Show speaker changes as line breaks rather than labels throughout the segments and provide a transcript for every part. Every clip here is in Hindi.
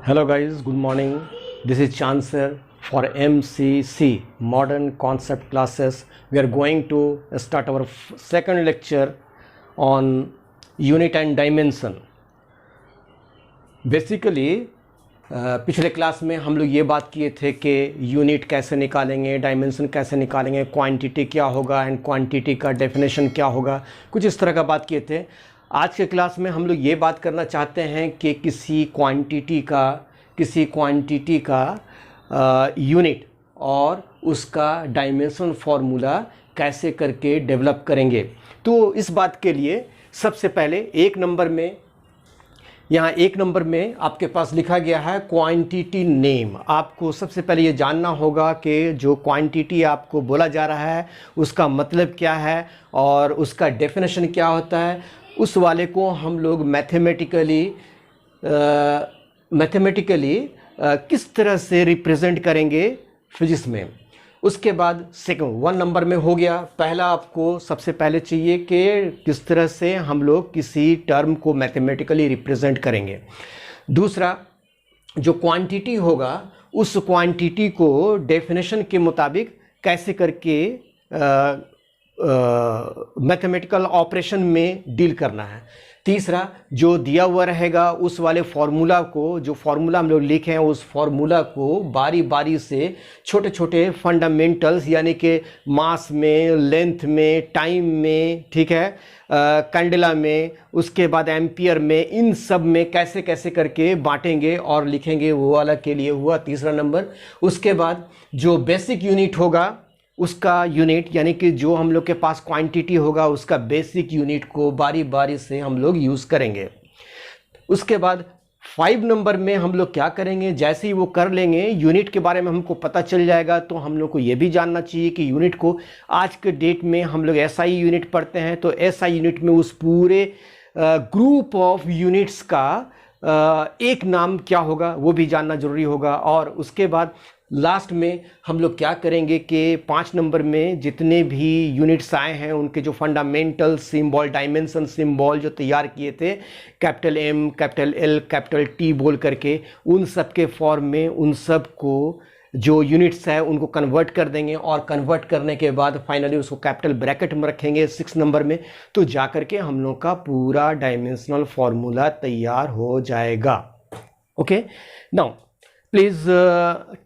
Hello guys, good morning. This is Chand sir for MCC Modern Concept Classes. We are going to start our second lecture on unit and dimension. Basically पिछले क्लास में हम लोग ये बात किए थे कि यूनिट कैसे निकालेंगे, डायमेंशन कैसे निकालेंगे, क्वांटिटी क्या होगा एंड क्वांटिटी का डेफिनेशन क्या होगा, कुछ इस तरह का बात किए थे। आज के क्लास में हम लोग ये बात करना चाहते हैं कि किसी क्वांटिटी का यूनिट और उसका डायमेंशन फार्मूला कैसे करके डेवलप करेंगे। तो इस बात के लिए सबसे पहले एक नंबर में आपके पास लिखा गया है क्वांटिटी नेम। आपको सबसे पहले ये जानना होगा कि जो क्वांटिटी आपको बोला जा रहा है उसका मतलब क्या है और उसका डेफिनेशन क्या होता है। उस वाले को हम लोग मैथमेटिकली किस तरह से रिप्रेजेंट करेंगे फिजिक्स में। उसके बाद सेकंड 1 नंबर में हो गया। पहला आपको सबसे पहले चाहिए कि किस तरह से हम लोग किसी टर्म को मैथमेटिकली रिप्रेजेंट करेंगे। दूसरा, जो क्वांटिटी होगा उस क्वांटिटी को डेफिनेशन के मुताबिक कैसे करके मैथमेटिकल ऑपरेशन में डील करना है। तीसरा, जो दिया हुआ रहेगा उस वाले फार्मूला को, जो फार्मूला हम लोग लिखे हैं उस फार्मूला को बारी बारी से छोटे छोटे फंडामेंटल्स यानी कि मास में, लेंथ में, टाइम में, ठीक है, कैंडेला में, उसके बाद एम्पियर में, इन सब में कैसे कैसे करके बांटेंगे और लिखेंगे, वो वाला के लिए हुआ तीसरा नंबर। उसके बाद जो बेसिक यूनिट होगा उसका यूनिट यानी कि जो हम लोग के पास क्वांटिटी होगा उसका बेसिक यूनिट को बारी बारी से हम लोग यूज़ करेंगे। उसके बाद 5 नंबर में हम लोग क्या करेंगे, जैसे ही वो कर लेंगे यूनिट के बारे में हमको पता चल जाएगा तो हम लोग को ये भी जानना चाहिए कि यूनिट को आज के डेट में हम लोग SI यूनिट पढ़ते हैं तो SI यूनिट में उस पूरे ग्रुप ऑफ यूनिट्स का एक नाम क्या होगा वो भी जानना ज़रूरी होगा। और उसके बाद लास्ट में हम लोग क्या करेंगे कि 5 नंबर में जितने भी यूनिट्स आए हैं उनके जो फंडामेंटल सिंबल, डायमेंशन सिंबल जो तैयार किए थे capital M, capital L, capital T बोल करके, उन सब के फॉर्म में उन सब को जो यूनिट्स है उनको कन्वर्ट कर देंगे और कन्वर्ट करने के बाद फाइनली उसको कैपिटल ब्रैकेट में रखेंगे 6 नंबर में, तो जा करके हम लोग का पूरा डायमेंशनल फार्मूला तैयार हो जाएगा। Okay, now please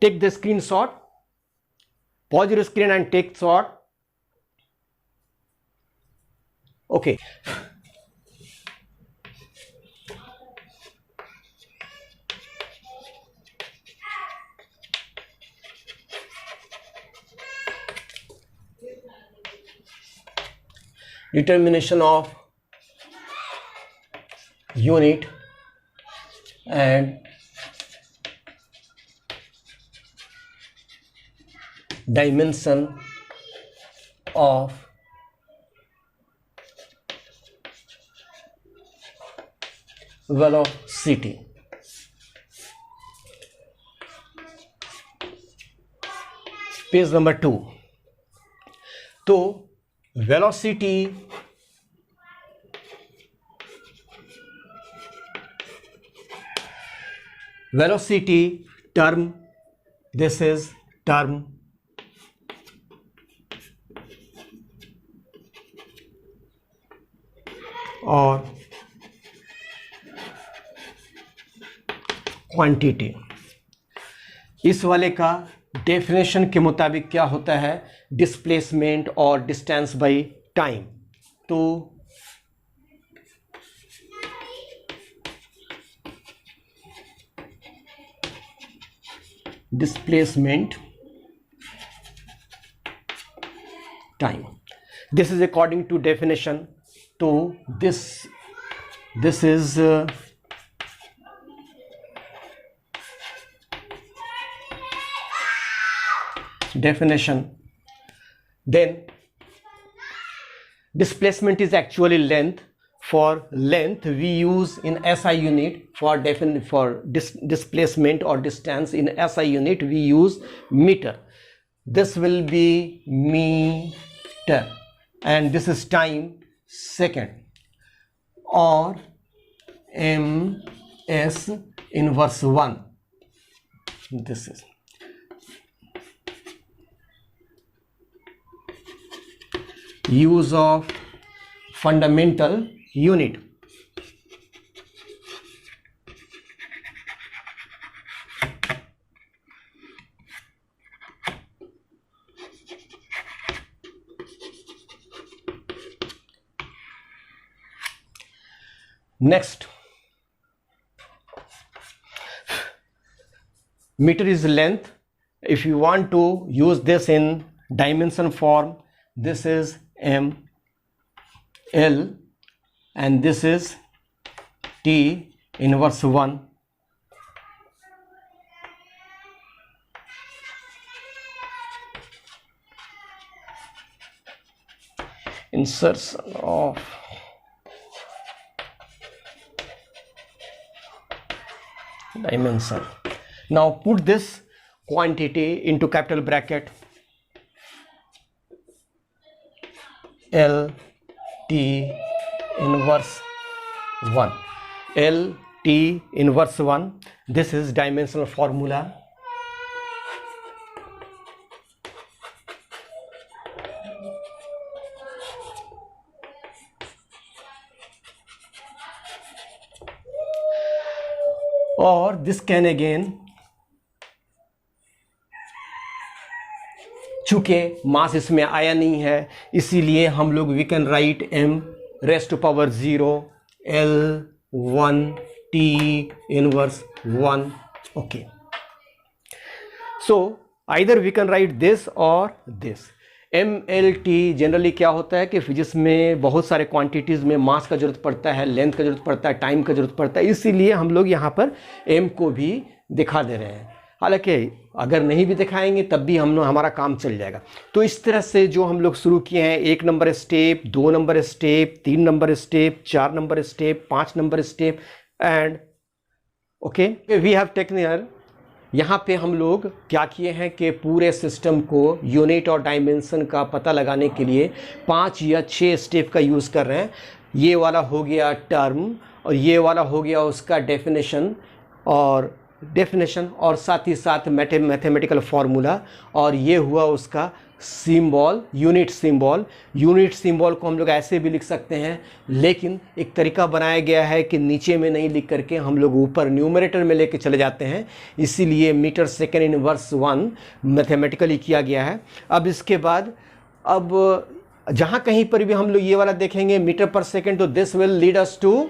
take the screenshot, pause your screen and take shot. Okay, determination of unit and dimension of velocity। Page number 2। तो velocity term, this is term और क्वांटिटी, इस वाले का डेफिनेशन के मुताबिक क्या होता है, डिस्प्लेसमेंट और डिस्टेंस बाय टाइम। तो displacement time, this is according to definition. तो this is definition. Then displacement is actually length. For length we use in SI unit, for displacement or distance in SI unit we use meter. This will be meter and this is time second, or ms inverse 1 this is use of fundamental unit. Next, meter is length. If you want to use this in dimension form, this is m, L, and this is T inverse 1. Insertion of dimension. Now put this quantity into capital bracket. L T inverse 1. L T inverse 1. This is dimensional formula. Or this can again, चूंकि मास इसमें आया नहीं है इसीलिए हम लोग we can write m raise to power 0 L1 T inverse 1. Okay, so either we can write this or this. MLT generally क्या होता है कि फिजिक्स में बहुत सारे क्वांटिटीज़ में मास का जरूरत पड़ता है, लेंथ का जरूरत पड़ता है, टाइम का जरूरत पड़ता है, इसीलिए हम लोग यहाँ पर m को भी दिखा दे रहे हैं. हालांकि अगर नहीं भी दिखाएंगे तब भी हमारा काम चल जाएगा. तो इस तरह से जो हम लोग शुरू किए हैं 1 number step, 2 number step, 3 number step, 4 number step, 5 number step and okay we have taken here. यहाँ पे हम लोग क्या किए हैं कि पूरे सिस्टम को यूनिट और डायमेंशन का पता लगाने के लिए 5 या 6 स्टेप का यूज़ कर रहे हैं. ये वाला हो गया टर्म और ये वाला हो गया उसका डेफिनेशन और साथ ही साथ मैथमेटिकल फार्मूला, और ये हुआ उसका symbol, unit symbol. Unit symbol को हम लोग ऐसे भी लिख सकते हैं, लेकिन एक तरीका बनाया गया है कि नीचे में नहीं लिख करके हम लोग ऊपर न्यूमरेटर में लेके चले जाते हैं, इसीलिए मीटर सेकेंड इनवर्स 1 मैथमेटिकली किया गया है. अब इसके बाद अब जहाँ कहीं पर भी हम लोग ये वाला देखेंगे मीटर पर सेकेंड, तो this will lead us to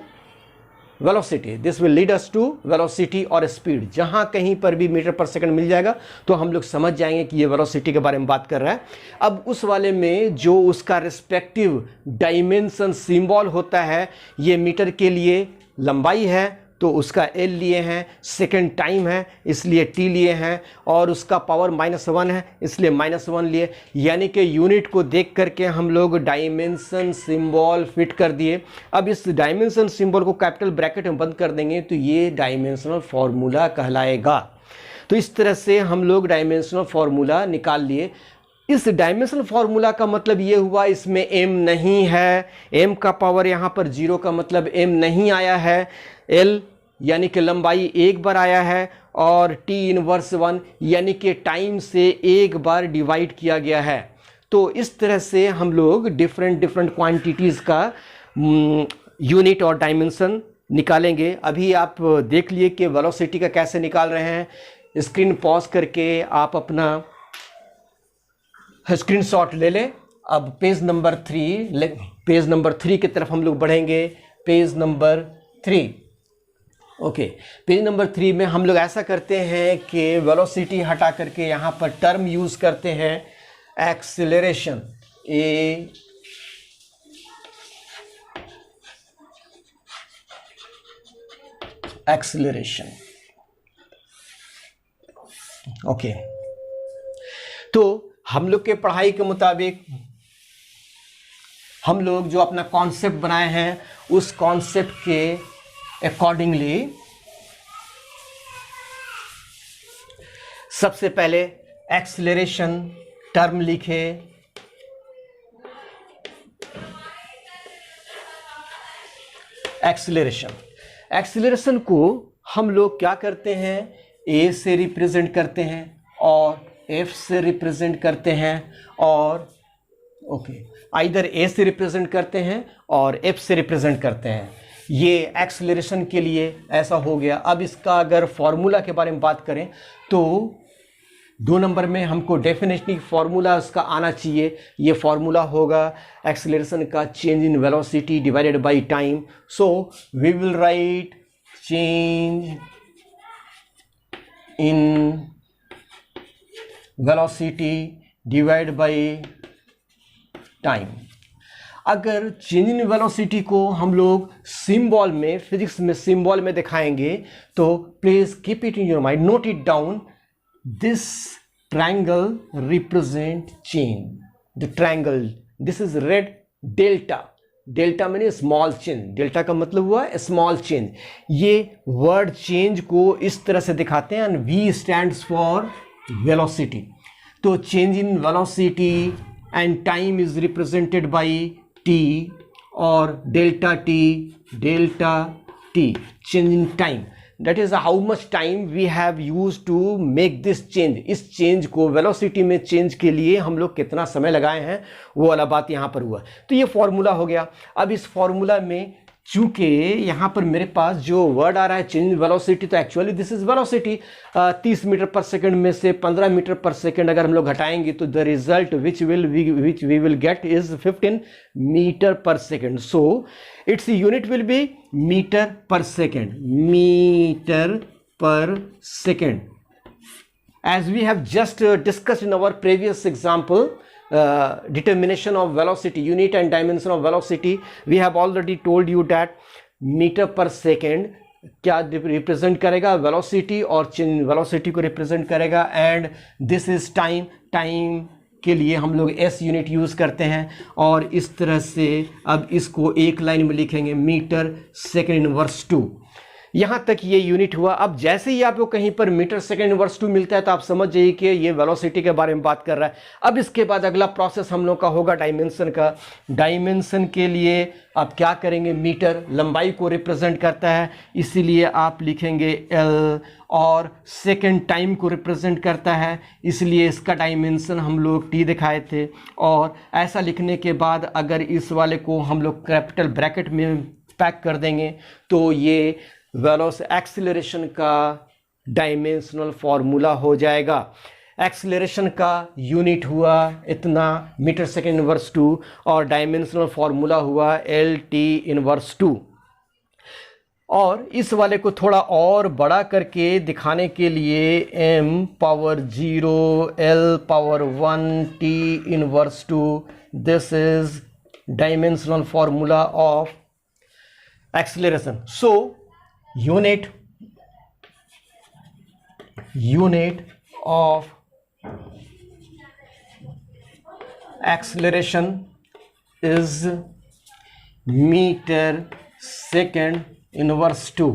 velocity, this will lead us to velocity और स्पीड. जहाँ कहीं पर भी मीटर पर सेकंड मिल जाएगा तो हम लोग समझ जाएंगे कि ये वेलोसिटी के बारे में बात कर रहा है. अब उस वाले में जो उसका रिस्पेक्टिव डायमेंशन सिंबल होता है, ये मीटर के लिए लंबाई है तो उसका L लिए हैं, सेकेंड टाइम है इसलिए T लिए हैं, और उसका पावर -1 है इसलिए -1 लिए. यानी कि यूनिट को देख करके हम लोग डायमेंशन सिंबल फिट कर दिए. अब इस डायमेंशन सिंबल को कैपिटल ब्रैकेट में बंद कर देंगे तो ये डायमेंशनल फार्मूला कहलाएगा. तो इस तरह से हम लोग डायमेंशनल फार्मूला निकाल लिए. इस डायमेंशनल फार्मूला का मतलब ये हुआ इसमें m नहीं है, m का पावर यहाँ पर 0 का मतलब m नहीं आया है, L यानी कि लंबाई एक बार आया है, और T इनवर्स 1 यानी कि टाइम से एक बार डिवाइड किया गया है. तो इस तरह से हम लोग डिफरेंट क्वांटिटीज़ का यूनिट और डायमेंशन निकालेंगे. अभी आप देख लिए कि वेलोसिटी का कैसे निकाल रहे हैं. स्क्रीन पॉज करके आप अपना स्क्रीनशॉट ले लें. अब पेज नंबर 3 की तरफ हम लोग बढ़ेंगे. Page number 3. Okay, page number 3 में हम लोग ऐसा करते हैं कि वेलोसिटी हटा करके यहाँ पर टर्म यूज़ करते हैं एक्सीलरेशन. एक्सीलरेशन. ओके, तो हम लोग के पढ़ाई के मुताबिक हम लोग जो अपना कॉन्सेप्ट बनाए हैं उस कॉन्सेप्ट के अकॉर्डिंगली सबसे पहले एक्सीलरेशन टर्म लिखे. एक्सीलरेशन को हम लोग क्या करते हैं, ए से रिप्रेजेंट करते हैं और एफ से रिप्रेजेंट करते हैं और आइदर ए से रिप्रेजेंट करते हैं और एफ से रिप्रेजेंट करते हैं। ये एक्सेलरेशन के लिए ऐसा हो गया। अब इसका अगर फॉर्मूला के बारे में बात करें तो 2 नंबर में हमको डेफिनेटली फॉर्मूला उसका आना चाहिए। ये फॉर्मूला होगा एक्सेलरेशन का change in velocity divided by time. So we will write change in velocity divide by time. अगर चेंज इन वेलोसिटी को हम लोग सिंबल में, फिजिक्स में सिंबल में दिखाएंगे तो please keep it in your mind, note it down. This triangle represent change. The triangle, this is red delta. Delta मैंने स्मॉल चेंज, डेल्टा का मतलब हुआ स्मॉल चेंज। ये वर्ड चेंज को इस तरह से दिखाते हैं and V stands for velocity. तो change in velocity and time is represented by T और delta T change in time, that is how much time we have used to make this change। इस चेंज को वेलोसिटी में चेंज के लिए हम लोग कितना समय लगाए हैं वो वाला बात यहाँ पर हुआ। तो ये फॉर्मूला हो गया। अब इस फॉर्मूला में चूंकि यहाँ पर मेरे पास जो वर्ड आ रहा है चेंज वेलोसिटी, तो actually this is velocity. 30 metre per second में से 15 मीटर पर सेकंड अगर हम लोग घटाएंगे तो the result which we will get is 15 metre per second. So its unit will be metre per second, metre per second. As we have just discussed in our previous example, determination of velocity, unit and dimension of velocity, we have already told you that metre per second क्या रिप्रेजेंट करेगा, वेलोसिटी, और वेलोसिटी को रिप्रेजेंट करेगा। And this is time, time के लिए हम लोग एस यूनिट यूज़ करते हैं। और इस तरह से अब इसको एक लाइन में लिखेंगे, मीटर सेकेंड इनवर्स 2। यहाँ तक ये यूनिट हुआ। अब जैसे ही आपको कहीं पर मीटर सेकेंड इनवर्स 2 मिलता है तो आप समझ जाइए कि ये वेलोसिटी के बारे में बात कर रहा है। अब इसके बाद अगला प्रोसेस हम लोग का होगा डायमेंशन का। डायमेंशन के लिए आप क्या करेंगे, मीटर लंबाई को रिप्रेजेंट करता है, इसीलिए आप लिखेंगे एल, और सेकेंड टाइम को रिप्रेजेंट करता है, इसलिए इसका डायमेंशन हम लोग टी दिखाए थे। और ऐसा लिखने के बाद अगर इस वाले को हम लोग कैपिटल ब्रैकेट में पैक कर देंगे तो ये एक्सीलरेशन का डायमेंशनल फॉर्मूला हो जाएगा। एक्सीलरेशन का यूनिट हुआ इतना, मीटर सेकेंड इनवर्स 2, और डायमेंशनल फॉर्मूला हुआ एल टी इनवर्स 2। और इस वाले को थोड़ा और बड़ा करके दिखाने के लिए m power 0 l power 1 t inverse 2, this is dimensional formula of acceleration. So unit of acceleration is meter second inverse 2।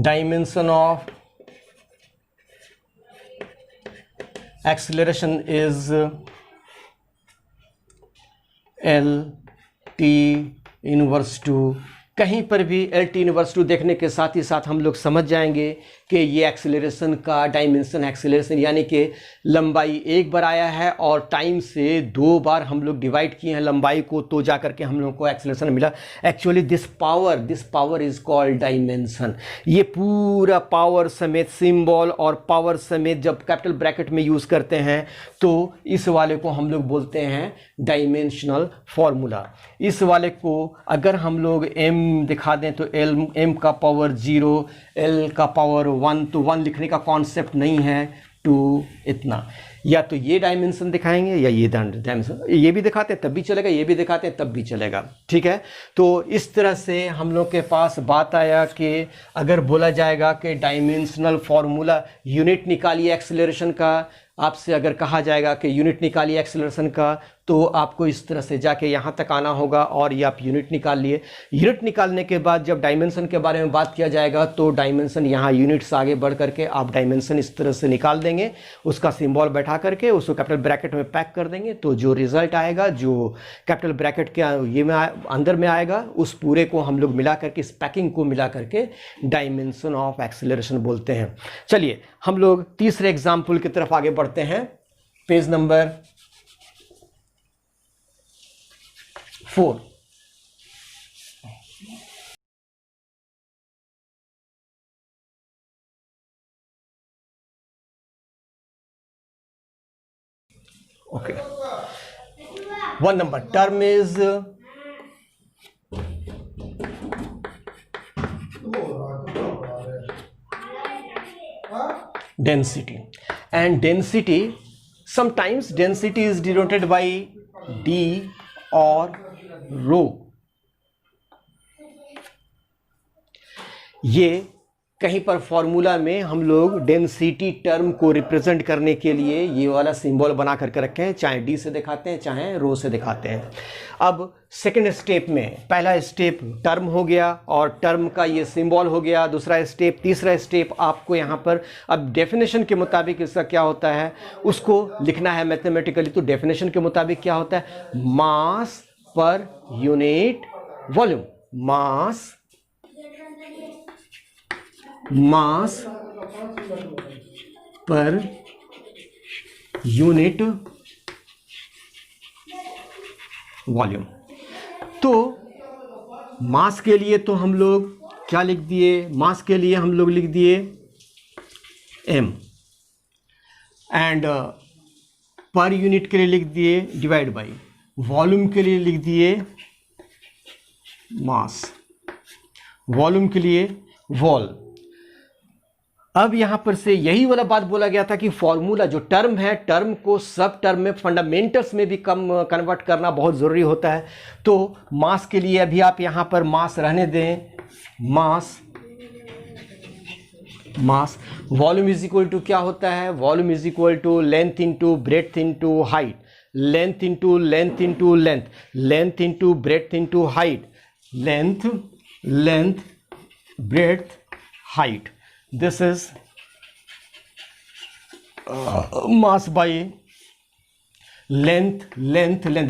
dimension of acceleration is L T inverse 2। कहीं पर भी एल टी इनवर्स 2 देखने के साथ ही साथ हम लोग समझ जाएंगे कि ये एक्सीलरेशन का डायमेंशन, एक्सीलरेशन यानी कि लंबाई एक बार आया है और टाइम से 2 बार हम लोग डिवाइड किए हैं लंबाई को, तो जा करके हम लोग को एक्सीलरेशन मिला। Actually this power is called dimension. ये पूरा पावर समेत, सिंबल और पावर समेत जब कैपिटल ब्रैकेट में यूज़ करते हैं तो इस वाले को हम लोग बोलते हैं डायमेंशनल फॉर्मूला। इस वाले को अगर हम लोग m दिखा दें तो m का पावर 0, l का पावर 1, तो 1 लिखने का कॉन्सेप्ट नहीं है, 2 इतना। या तो ये डायमेंशन दिखाएंगे या ये डायमेंशन, ये भी दिखाते हैं तब भी चलेगा, ये भी दिखाते हैं तब भी चलेगा, ठीक है। तो इस तरह से हम लोग के पास बात आया कि अगर बोला जाएगा कि डायमेंशनल फॉर्मूला यूनिट निकालिए एक्सीलरेशन का, आपसे अगर कहा जाएगा कि यूनिट निकालिए एक्सेलरेशन का, तो आपको इस तरह से जाके यहाँ तक आना होगा और ये आप यूनिट निकाल लिए। यूनिट निकालने के बाद जब डायमेंशन के बारे में बात किया जाएगा तो डायमेंशन यहाँ यूनिट से आगे बढ़ करके आप डायमेंशन इस तरह से निकाल देंगे, उसका सिंबल बैठा करके उसको कैपिटल ब्रैकेट में पैक कर देंगे। तो जो रिजल्ट आएगा, जो कैपिटल ब्रैकेट के ये में अंदर में आएगा, उस पूरे को हम लोग मिला करके, इस पैकिंग को मिला करके डायमेंशन ऑफ एक्सेलरेशन बोलते हैं। चलिए हम लोग तीसरे एग्जाम्पल की तरफ आगे बढ़ते हैं। Page number 4। Okay, 1 number term is density, and density, sometimes density is denoted by d or rho। ये कहीं पर फॉर्मूला में हम लोग डेंसिटी टर्म को रिप्रेजेंट करने के लिए ये वाला सिंबल बना करके रखे हैं, चाहे डी से दिखाते हैं चाहे रो से दिखाते हैं। अब सेकंड स्टेप में, पहला स्टेप टर्म हो गया और टर्म का ये सिंबल हो गया, दूसरा स्टेप, तीसरा स्टेप आपको यहाँ पर अब डेफिनेशन के मुताबिक इसका क्या होता है उसको लिखना है मैथमेटिकली। तो डेफिनेशन के मुताबिक क्या होता है, मास पर यूनिट वॉल्यूम, मास पर यूनिट वॉल्यूम। तो मास के लिए तो हम लोग क्या लिख दिए, मास के लिए हम लोग लिख दिए m, एंड पर यूनिट के लिए लिख दिए डिवाइड बाई, वॉल्यूम के लिए लिख दिए मास, वॉल्यूम के लिए वॉल। अब यहां पर से यही वाला बात बोला गया था कि फॉर्मूला जो टर्म है, टर्म को सब टर्म में, फंडामेंटल्स में भी कम कन्वर्ट करना बहुत ज़रूरी होता है। तो मास के लिए अभी आप यहां पर मास रहने दें, mass volume is equal to क्या होता है, volume is equal to length into breadth into height, length into length into length, length into breadth into height, length breadth height. This is mass by length,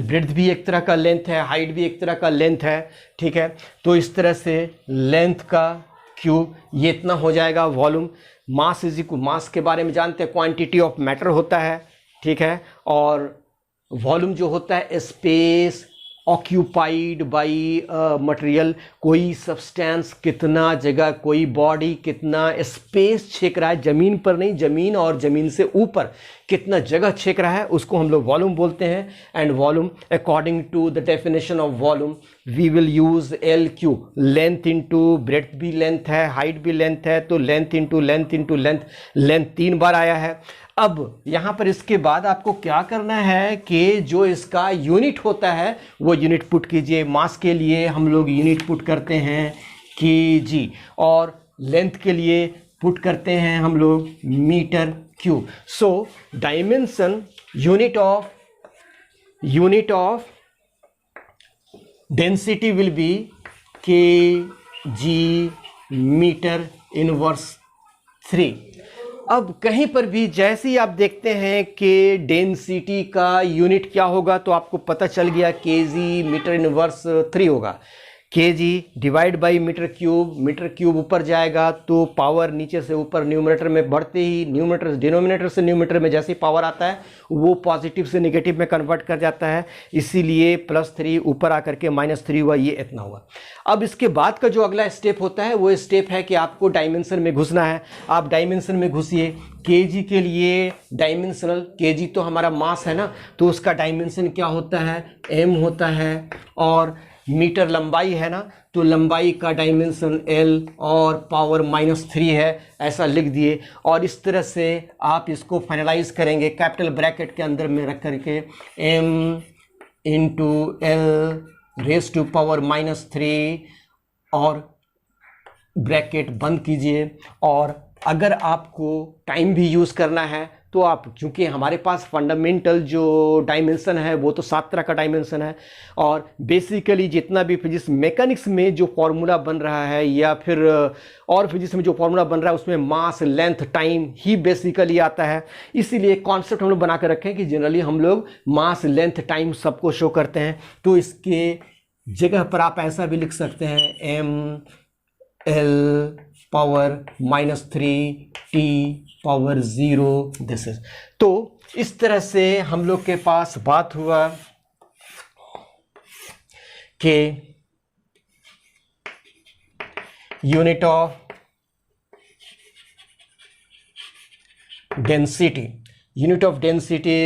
breadth भी एक तरह का लेंथ है, हाइट भी एक तरह का लेंथ है, ठीक है। तो इस तरह से लेंथ का क्यूब, ये इतना हो जाएगा वॉल्यूम। मास इज इक्वल, मास के बारे में जानते हैं, क्वांटिटी ऑफ मैटर होता है, ठीक है। और वॉल्यूम जो होता है स्पेस ऑक्यूपाइड बाई मटेरियल, कोई सब्सटेंस कितना जगह, कोई बॉडी कितना स्पेस छेक रहा है, ज़मीन पर नहीं, ज़मीन और ज़मीन से ऊपर कितना जगह छेक रहा है, उसको हम लोग वॉल्यूम बोलते हैं। And volume according to the definition of volume we will use L Q, length into breadth भी लेंथ है, हाइट भी लेंथ है, तो length into length into length, length 3 बार आया है। अब यहाँ पर इसके बाद आपको क्या करना है कि जो इसका यूनिट होता है वो यूनिट पुट कीजिए। मास के लिए हम लोग यूनिट पुट करते हैं kg, और लेंथ के लिए पुट करते हैं हम लोग metre cube. So dimension, unit of density will be kg metre inverse 3। अब कहीं पर भी जैसे ही आप देखते हैं कि डेंसिटी का यूनिट क्या होगा, तो आपको पता चल गया kg मीटर इनवर्स 3 होगा। kg divide by metre cube ऊपर जाएगा तो पावर नीचे से ऊपर, न्यूमरेटर में बढ़ते ही न्यूमरेटर, डिनोमिनेटर से न्यूमरेटर में जैसे ही पावर आता है वो पॉजिटिव से नेगेटिव में कन्वर्ट कर जाता है, इसीलिए +3 ऊपर आकर के -3 हुआ, ये इतना हुआ। अब इसके बाद का जो अगला स्टेप होता है वो स्टेप है कि आपको डायमेंशन में घुसना है। आप डायमेंशन में घुसिए। kg के लिए डायमेंशनल, kg तो हमारा मास है ना, तो उसका डायमेंशन क्या होता है, m होता है, और मीटर लंबाई है ना, तो लंबाई का डायमेंशन l और पावर -3 है, ऐसा लिख दिए। और इस तरह से आप इसको फाइनलाइज करेंगे कैपिटल ब्रैकेट के अंदर में रख करके m into l raise to power -3, और ब्रैकेट बंद कीजिए। और अगर आपको टाइम भी यूज़ करना है तो आप, क्योंकि हमारे पास फंडामेंटल जो डायमेंशन है वो तो 7 तरह का डायमेंशन है, और बेसिकली जितना भी फिजिक्स मैकेनिक्स में जो फॉर्मूला बन रहा है या फिर और फिजिक्स में जो फॉर्मूला बन रहा है उसमें मास, लेंथ, टाइम ही बेसिकली आता है। इसीलिए कॉन्सेप्ट हम लोग बना कर रखे हैं कि जनरली हम लोग मास, लेंथ, टाइम सबको शो करते हैं। तो इसके जगह पर आप ऐसा भी लिख सकते हैं ml⁻³ t⁻0 दिस इज। तो इस तरह से हम लोग के पास बात हुआ कि unit of density, unit of density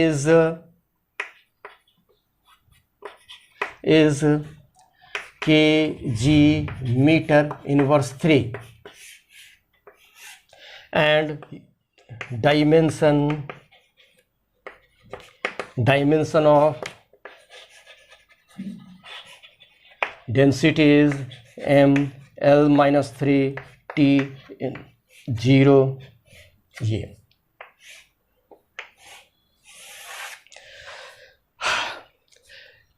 is kg meter inverse 3 and dimension of density is ml-3 t 0 ये।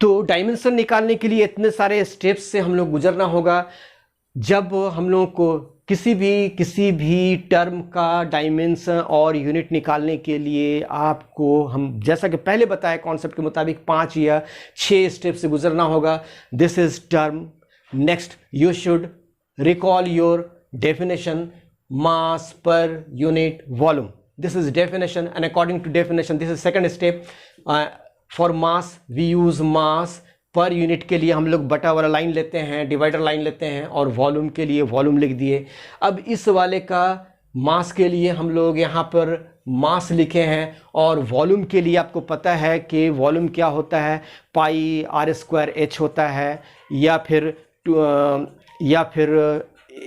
तो डायमेंशन निकालने के लिए इतने सारे स्टेप्स से हम लोग गुजरना होगा। जब हम लोगों को किसी भी टर्म का डायमेंशन और यूनिट निकालने के लिए आपको, हम जैसा कि पहले बताया कॉन्सेप्ट के मुताबिक 5 या 6 स्टेप से गुजरना होगा। This is term. Next you should recall your definition, mass per unit volume. This is definition and according to definition this is second step. For mass we use mass, per unit के लिए हम लोग बटा वाला लाइन लेते हैं, डिवाइडर लाइन लेते हैं, और वॉल्यूम के लिए वॉल्यूम लिख दिए। अब इस वाले का मास के लिए हम लोग यहाँ पर मास लिखे हैं, और वॉल्यूम के लिए आपको पता है कि वॉल्यूम क्या होता है, πr² होता है, या फिर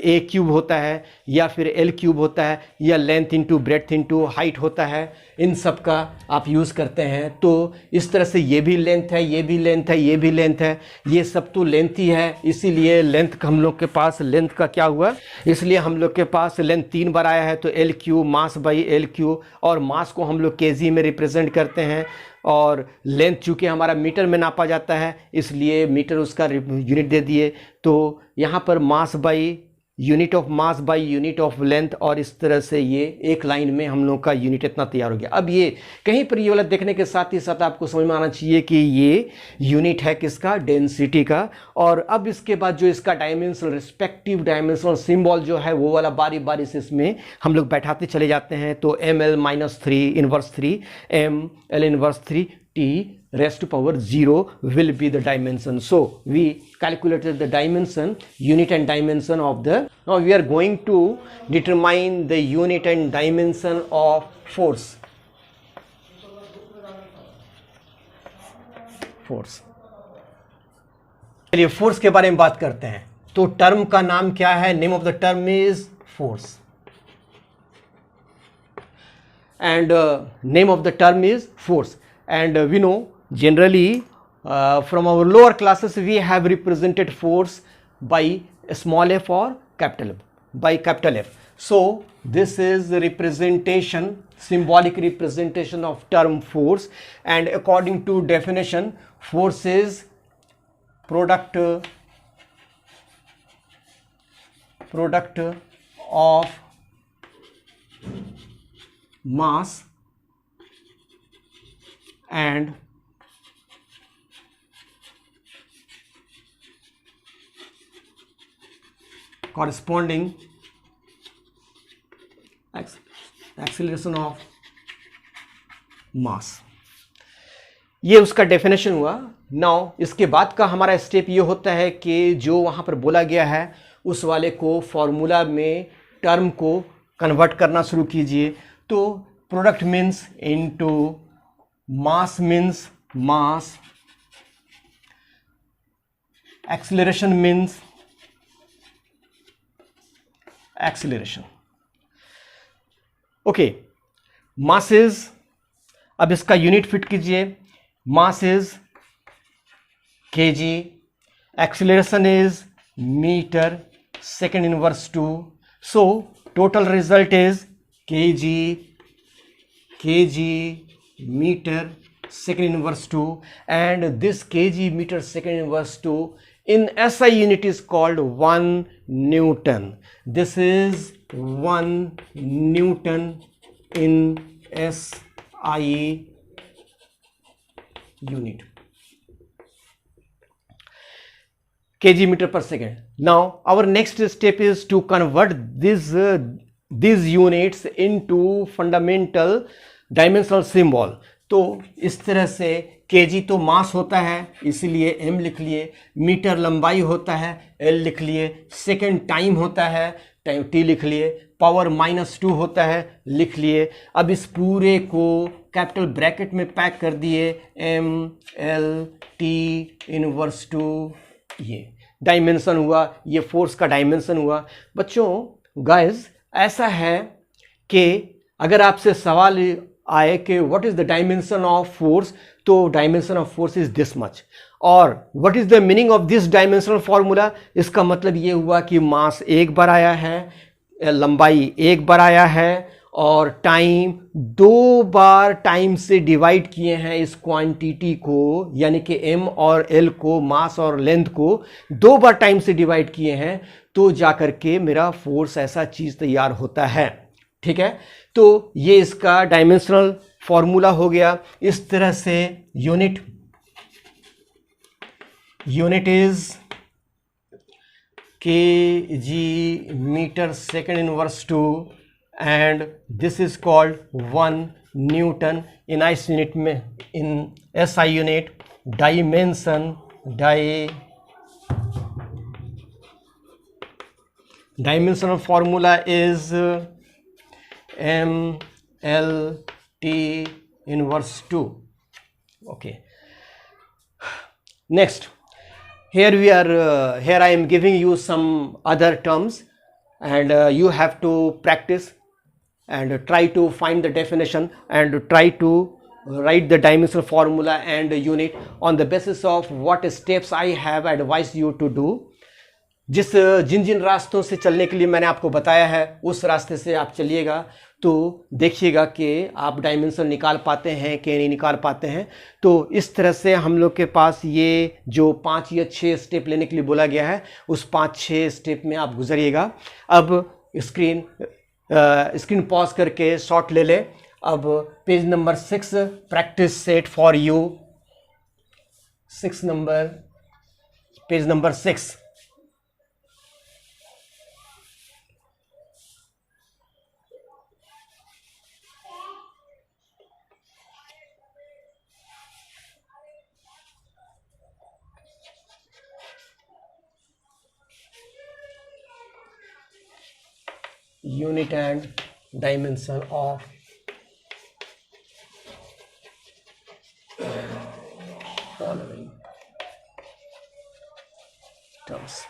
a³ होता है, या फिर l³ होता है, या length into breadth into height होता है। इन सब का आप यूज़ करते हैं। तो इस तरह से ये भी लेंथ है, ये भी लेंथ है, ये भी लेंथ है, ये सब तो लेंथ ही है। इसीलिए लेंथ का हम लोग के पास लेंथ का क्या हुआ, इसलिए हम लोग के पास लेंथ 3 बार आया है। तो l³ मास बाई l³, और मास को हम लोग kg में रिप्रेजेंट करते हैं, और लेंथ चूँकि हमारा मीटर में नापा जाता है इसलिए मीटर उसका यूनिट दे दिए। तो यहाँ पर mass by unit of mass by unit of length, और इस तरह से ये एक लाइन में हम लोग का यूनिट इतना तैयार हो गया। अब ये कहीं पर ये वाला देखने के साथ ही साथ आपको समझ में आना चाहिए कि ये यूनिट है किसका, डेंसिटी का। और अब इसके बाद जो इसका डायमेंशन, रिस्पेक्टिव डायमेंशनल सिंबल जो है वो वाला बारी बारी से इसमें हम लोग बैठाते चले जाते हैं। तो ml-3 inverse 3 ml-3 t⁻0 will be the dimension. So we calculated the dimension, unit and dimension of the. Now we are going to determine the unit and dimension of force. चलिए फोर्स के बारे में बात करते हैं। तो टर्म का नाम क्या है? Name of the term is force, and name of the term is force. And we know generally from our lower classes we have represented force by small f or capital F, by capital F. So this is the representation, symbolic representation of term force. And according to definition, force is product of mass and corresponding acceleration of mass। ये उसका डेफिनेशन हुआ। नाउ इसके बाद का हमारा स्टेप ये होता है कि जो वहाँ पर बोला गया है उस वाले को फॉर्मूला में टर्म को कन्वर्ट करना शुरू कीजिए। तो product means into mass means mass, acceleration means acceleration. Okay, mass is, अब इसका यूनिट फिट कीजिए, mass is KG, acceleration is metre second inverse 2। So total result is kg kg meter second inverse 2, and this kg meter second inverse 2 in SI unit is called 1 Newton. This is 1 Newton in SI unit, kg meter per second. Now our next step is to convert these units into fundamental dimensional symbol. तो इस तरह से kg तो मास होता है इसलिए m लिख लिए, मीटर लंबाई होता है l लिख लिए, सेकेंड टाइम होता है टाइम t लिख लिए, पावर -2 होता है लिख लिए। अब इस पूरे को कैपिटल ब्रैकेट में पैक कर दिए, m l t इनवर्स 2, ये डायमेंशन हुआ, ये फोर्स का डायमेंशन हुआ। बच्चों गाइस ऐसा है कि अगर आपसे सवाल आए कि what is the dimension of force, तो dimension of force is this much, और what is the meaning of this dimensional formula, इसका मतलब ये हुआ कि मास एक बार आया है, लंबाई एक बार आया है, और टाइम 2 बार टाइम से डिवाइड किए हैं इस क्वांटिटी को, यानी कि m और l को, मास और लेंथ को 2 बार टाइम से डिवाइड किए हैं, तो जाकर के मेरा फोर्स ऐसा चीज तैयार होता है। ठीक है, तो ये इसका डायमेंशनल फॉर्मूला हो गया। इस तरह से unit is kg meter second inverse 2, and this is called 1 Newton in SI unit में, in SI unit dimensional formula is mlt inverse 2. Okay, next here I am giving you some other terms, and you have to practice and try to find the definition and try to write the dimensional formula and unit on the basis of what steps I have advised you to do. जिन जिन रास्तों से चलने के लिए मैंने आपको बताया है उस रास्ते से आप चलिएगा, तो देखिएगा कि आप डायमेंशन निकाल पाते हैं कि नहीं निकाल पाते हैं। तो इस तरह से हम लोग के पास ये जो 5 या 6 स्टेप लेने के लिए बोला गया है, उस 5-6 स्टेप में आप गुजरिएगा। अब स्क्रीन पॉज करके शॉर्ट ले ले। अब page number 6, practice set for you, 6 number, page number 6। Unit and dimension of following terms.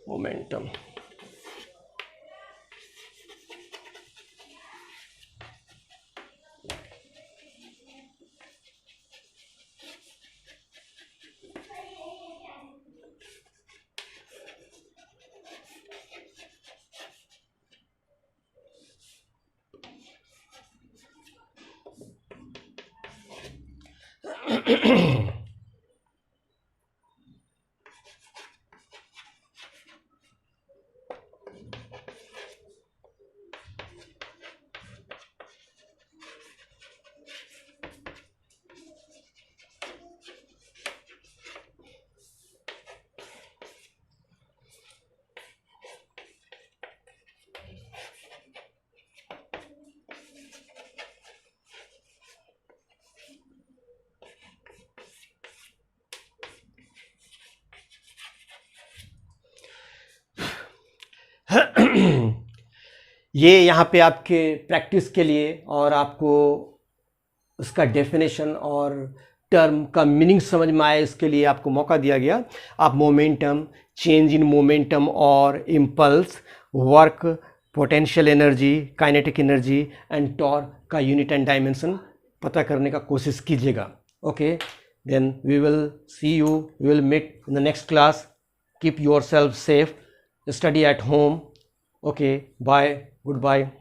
Momentum. ये यहाँ पे आपके प्रैक्टिस के लिए और आपको उसका डेफिनेशन और टर्म का मीनिंग समझ में आए, इसके लिए आपको मौका दिया गया। आप मोमेंटम, चेंज इन मोमेंटम और impulse, work, potential energy, kinetic energy and torque का यूनिट एंड डायमेंशन पता करने का कोशिश कीजिएगा। Okay, then we will see you, we will meet in the next class. Keep yourself safe, study at home. Okay, bye, goodbye.